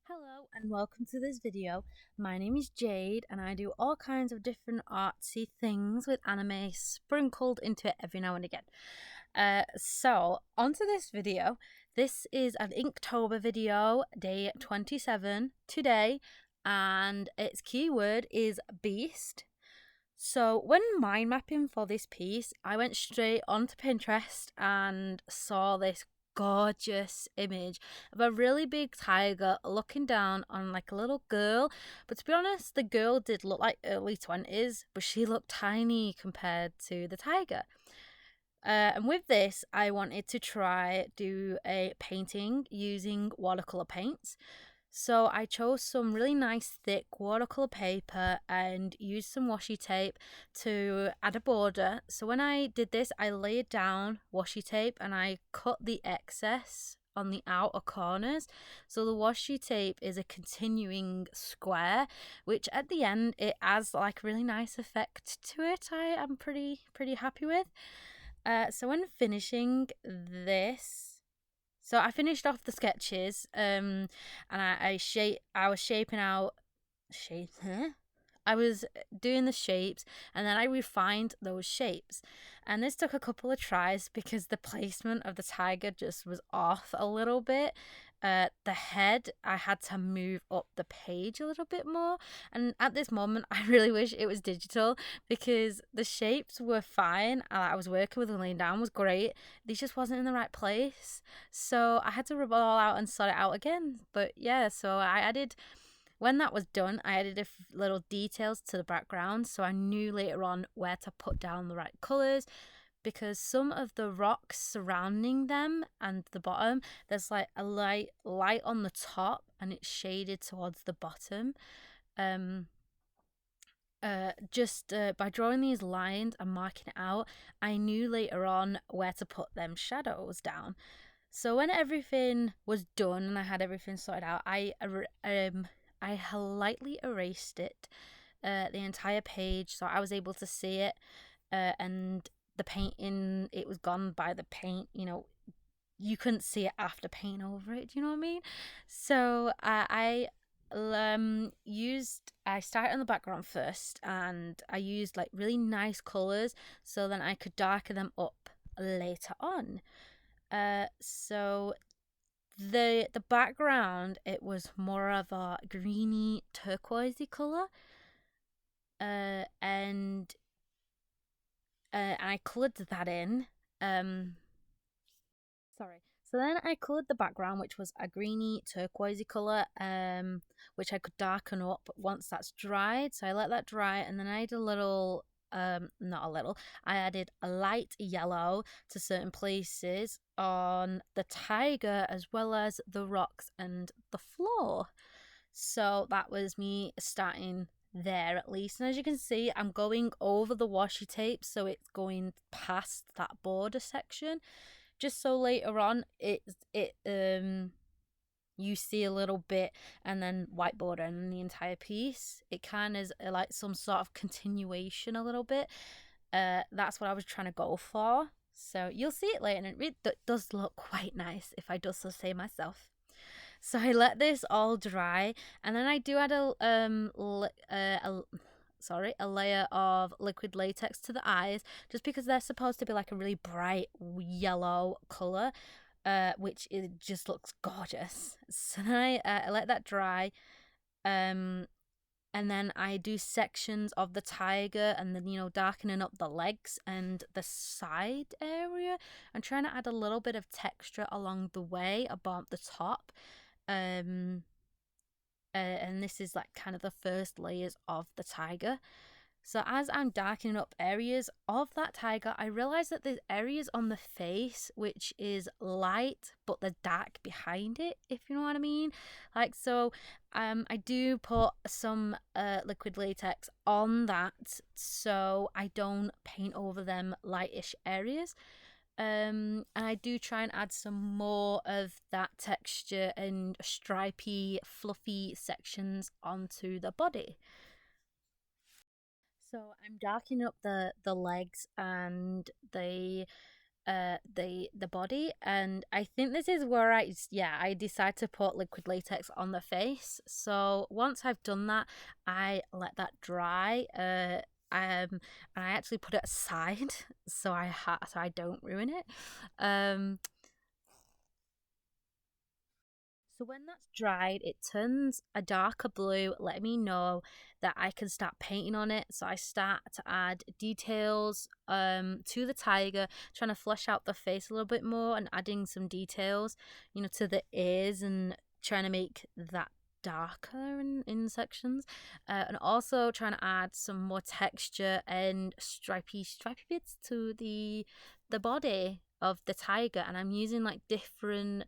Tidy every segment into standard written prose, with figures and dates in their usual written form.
Hello and welcome to this video. My name is Jade and I do all kinds of different artsy things with anime sprinkled into it every now and again. So onto this video. This is an Inktober video, day 27 today, and its keyword is beast. So when mind mapping for this piece, I went straight onto Pinterest and saw this gorgeous image of a really big tiger looking down on like a little girl. But to be honest, the girl did look like early 20s, but she looked tiny compared to the tiger. And with this, I wanted to try do a painting using watercolor paints. So I chose some really nice thick watercolor paper and used some washi tape to add a border. So when I did this, I laid down washi tape and I cut the excess on the outer corners. So the washi tape is a continuing square, which at the end it adds like really nice effect to it. I am pretty happy with. So when finishing this, so I finished off the sketches, and I was shaping out I was doing the shapes, and then I refined those shapes. And this took a couple of tries because the placement of the tiger just was off a little bit. The head, I had to move up the page a little bit more. And at this moment, I really wish it was digital because the shapes were fine. I was working with and laying down was great. They just wasn't in the right place. So I had to rub it all out and sort it out again. But yeah, so I added when that was done, I added little details to the background so I knew later on where to put down the right colours, because some of the rocks surrounding them and the bottom, there's like a light on the top and it's shaded towards the bottom. Just by drawing these lines and marking it out, I knew later on where to put them shadows down. So when everything was done and I had everything sorted out, I lightly erased it, the entire page, so I was able to see it, and the painting, it was gone by the paint. You couldn't see it after paint over it. Do you know what I mean? So I started on the background first, and I used like really nice colors, so then I could darken them up later on. So the background, it was more of a greeny turquoisey color, and I colored that in. Sorry. So then I coloured the background, which was a greeny turquoisey colour, which I could darken up once that's dried. So I let that dry, and then I had a little, not a little, I added a light yellow to certain places on the tiger as well as the rocks and the floor. So that was me starting there at least. And as you can see, I'm going over the washi tape, so it's going past that border section, just so later on you see a little bit and then white border and then the entire piece. It kind of is like some sort of continuation a little bit. That's what I was trying to go for. So you'll see it later, and it does look quite nice, if I do so say myself. So I let this all dry, and then I do add a layer of liquid latex to the eyes, just because they're supposed to be like a really bright yellow color, which it just looks gorgeous. So then I let that dry, and then I do sections of the tiger, and then darkening up the legs and the side area. I'm trying to add a little bit of texture along the way above the top. And this is like kind of the first layers of the tiger. So as I'm darkening up areas of that tiger, I realize that there's areas on the face which is light but the dark behind it, if you know what I mean. Like, so I do put some liquid latex on that so I don't paint over them lightish areas. And I do try and add some more of that texture and stripy, fluffy sections onto the body. So I'm darkening up the legs and the the body. And I think this is where I decide to put liquid latex on the face. So once I've done that, I let that dry, and I actually put it aside so I don't ruin it. um So when that's dried, it turns a darker blue, letting me know that I can start painting on it. So I start to add details to the tiger, trying to flesh out the face a little bit more and adding some details, to the ears, and trying to make that darker in sections, and also trying to add some more texture and stripy bits to the body of the tiger. And I'm using like different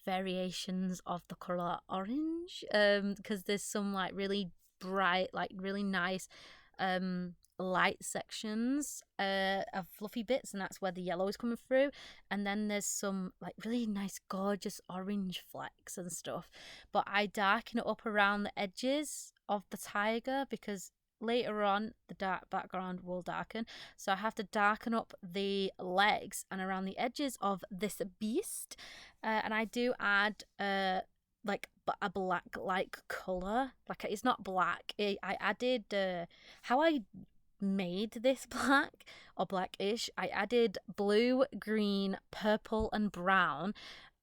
variations of the color orange, because there's some like really bright, like really nice light sections of fluffy bits, and that's where the yellow is coming through. And then there's some like really nice gorgeous orange flecks and stuff, but I darken it up around the edges of the tiger because later on the dark background will darken. So I have to darken up the legs and around the edges of this beast. And I do add like a black like color. Like it's not black. I added how I made this black or blackish. I added blue, green, purple, and brown.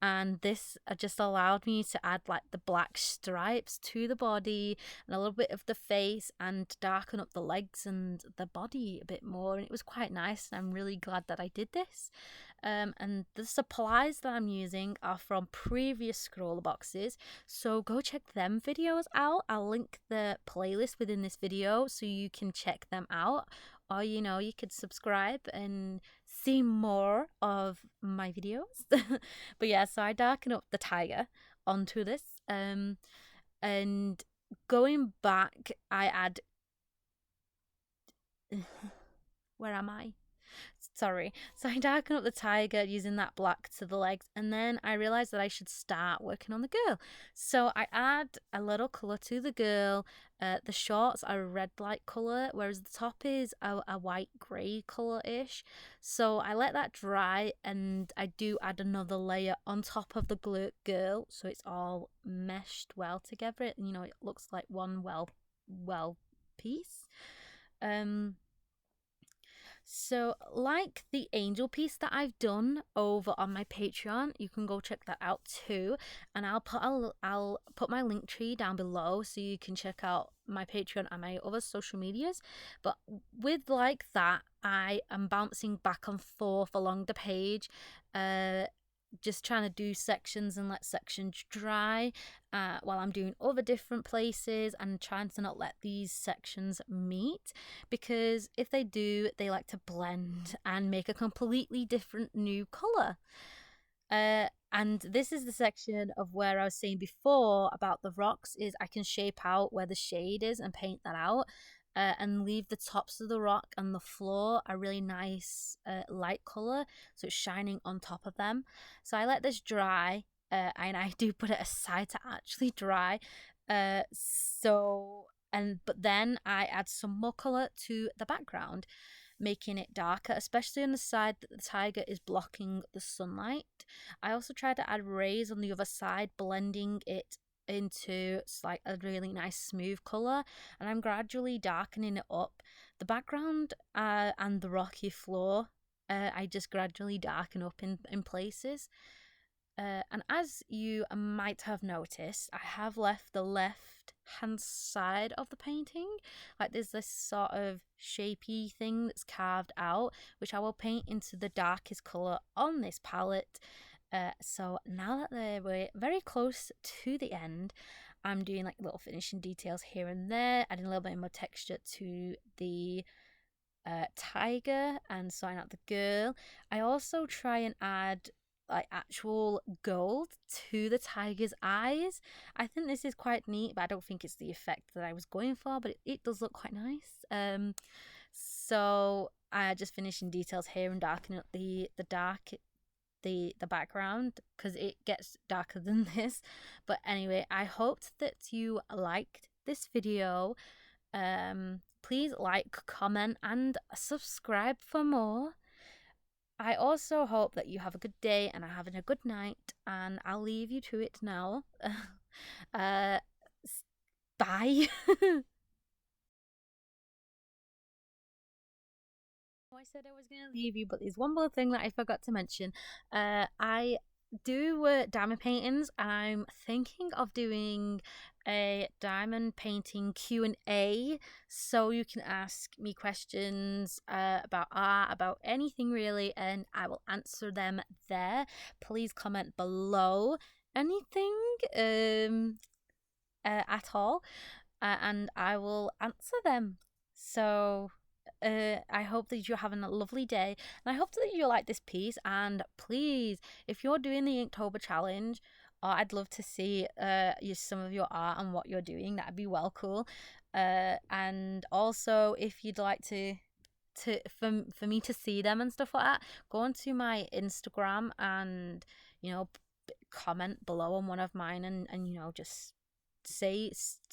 And this just allowed me to add like the black stripes to the body and a little bit of the face and darken up the legs and the body a bit more. And it was quite nice. And I'm really glad that I did this. And the supplies that I'm using are from previous scroller boxes, so go check them videos out. I'll link the playlist within this video so you can check them out, or you could subscribe and see more of my videos. But yeah, so I darken up the tiger onto this, and going back I add where am I? Sorry. So I darken up the tiger using that black to the legs, and then I realized that I should start working on the girl. So I add a little color to the girl. The shorts are a red light color, whereas the top is a white grey color ish. So I let that dry, and I do add another layer on top of the girl, so it's all meshed well together. It looks like one well piece. So, like the angel piece that I've done over on my Patreon, you can go check that out too. And I'll put my link tree down below so you can check out my Patreon and my other social medias. But with like that, I am bouncing back and forth along the page, just trying to do sections and let sections dry, while I'm doing other different places and trying to not let these sections meet, because if they do, they like to blend and make a completely different new color. And this is the section of where I was saying before about the rocks, is I can shape out where the shade is and paint that out, and leave the tops of the rock and the floor a really nice light color, so it's shining on top of them. So I let this dry, and I do put it aside to actually dry. But then I add some more color to the background, making it darker, especially on the side that the tiger is blocking the sunlight. I also try to add rays on the other side, blending it into like a really nice smooth color, and I'm gradually darkening it up. The background and the rocky floor, I just gradually darken up in places. And as you might have noticed, I have left the left hand side of the painting, like there's this sort of shapy thing that's carved out, which I will paint into the darkest color on this palette. So now that we're very close to the end, I'm doing like little finishing details here and there, adding a little bit more texture to the tiger and sorting out the girl. I also try and add like actual gold to the tiger's eyes. I think this is quite neat, but I don't think it's the effect that I was going for, but it does look quite nice. So I just finishing details here and darkening up the background, because it gets darker than this. But anyway, I hoped that you liked this video. Please like, comment, and subscribe for more. I also hope that you have a good day and are having a good night, and I'll leave you to it now. uh, Bye. I said I was going to leave you, but there's one more thing that I forgot to mention. I do diamond paintings, and I'm thinking of doing a diamond painting Q&A, so you can ask me questions about art, about anything really, and I will answer them there. Please comment below anything at all, and I will answer them. So I hope that you're having a lovely day, and I hope that you like this piece. And please, if you're doing the Inktober challenge, I'd love to see some of your art and what you're doing. That'd be well cool. And also, if you'd like for me to see them and stuff like that, go onto my Instagram and you know comment below on one of mine, and just say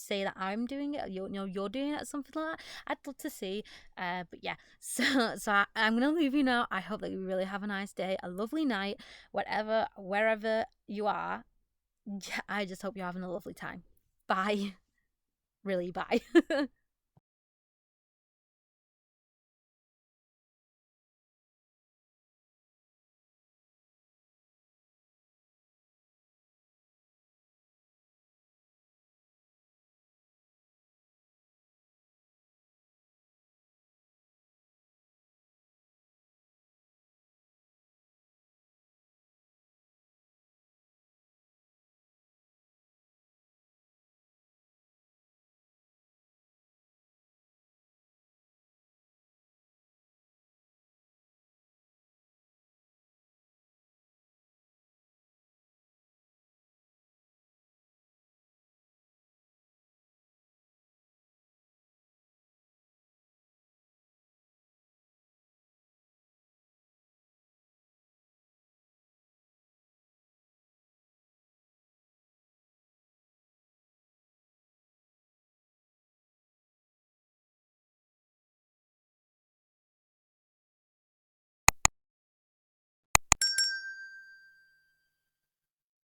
that I'm doing it, you're doing it, something like that. I'd love to see. But yeah, I'm gonna leave you now. I hope that you really have a nice day, a lovely night, whatever, wherever you are. I just hope you're having a lovely time. Bye. Really, bye.